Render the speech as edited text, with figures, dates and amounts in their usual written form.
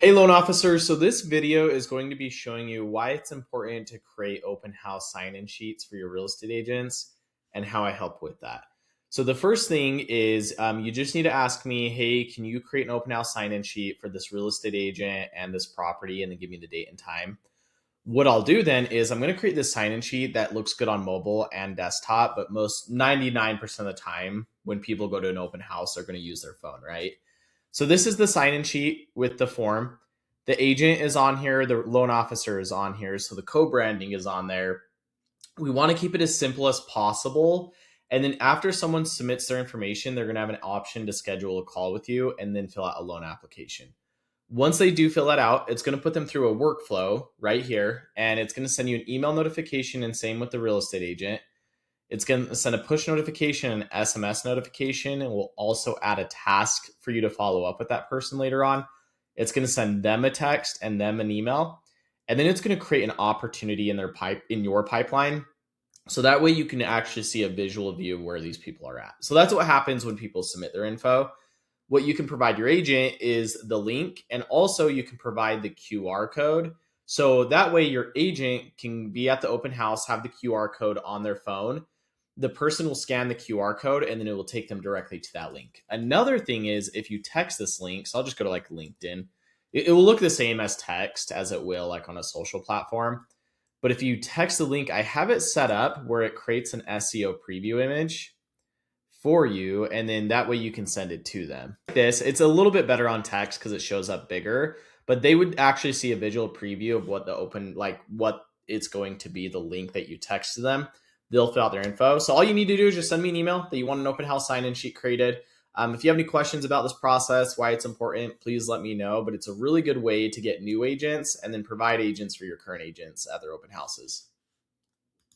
Hey, loan officer. So this video is going to be showing you why it's important to create open house sign-in sheets for your real estate agents and how I help with that. So the first thing is you just need to ask me, hey, can you create an open house sign-in sheet for this real estate agent and this property, and then give me the date and time. What I'll do then is I'm going to create this sign-in sheet that looks good on mobile and desktop, but most 99% of the time when people go to an open house, they're going to use their phone, right? So this is the sign-in sheet with the form. The agent is on here, the loan officer is on here, so the co-branding is on there. We want to keep it as simple as possible. And then after someone submits their information, they're going to have an option to schedule a call with you and then fill out a loan application. Once they do fill that out, it's going to put them through a workflow right here, and it's going to send you an email notification, and same with the real estate agent. It's going to send a push notification and SMS notification, and we'll also add a task for you to follow up with that person later on. It's going to send them a text and them an email, and then it's going to create an opportunity in your pipeline. So that way you can actually see a visual view of where these people are at. So that's what happens when people submit their info. What you can provide your agent is the link, and also you can provide the QR code. So that way your agent can be at the open house, have the QR code on their phone. The person will scan the QR code and then it will take them directly to that link. Another thing is if you text this link, so I'll just go to like LinkedIn, it will look the same as text as it will like on a social platform. But if you text the link, I have it set up where it creates an SEO preview image for you, and then that way you can send it to them. It's a little bit better on text because it shows up bigger, but they would actually see a visual preview of what what it's going to be, the link that you text to them. They'll fill out their info. So all you need to do is just send me an email that you want an open house sign-in sheet created. If you have any questions about this process, why it's important, please let me know. But it's a really good way to get new agents and then provide agents for your current agents at their open houses.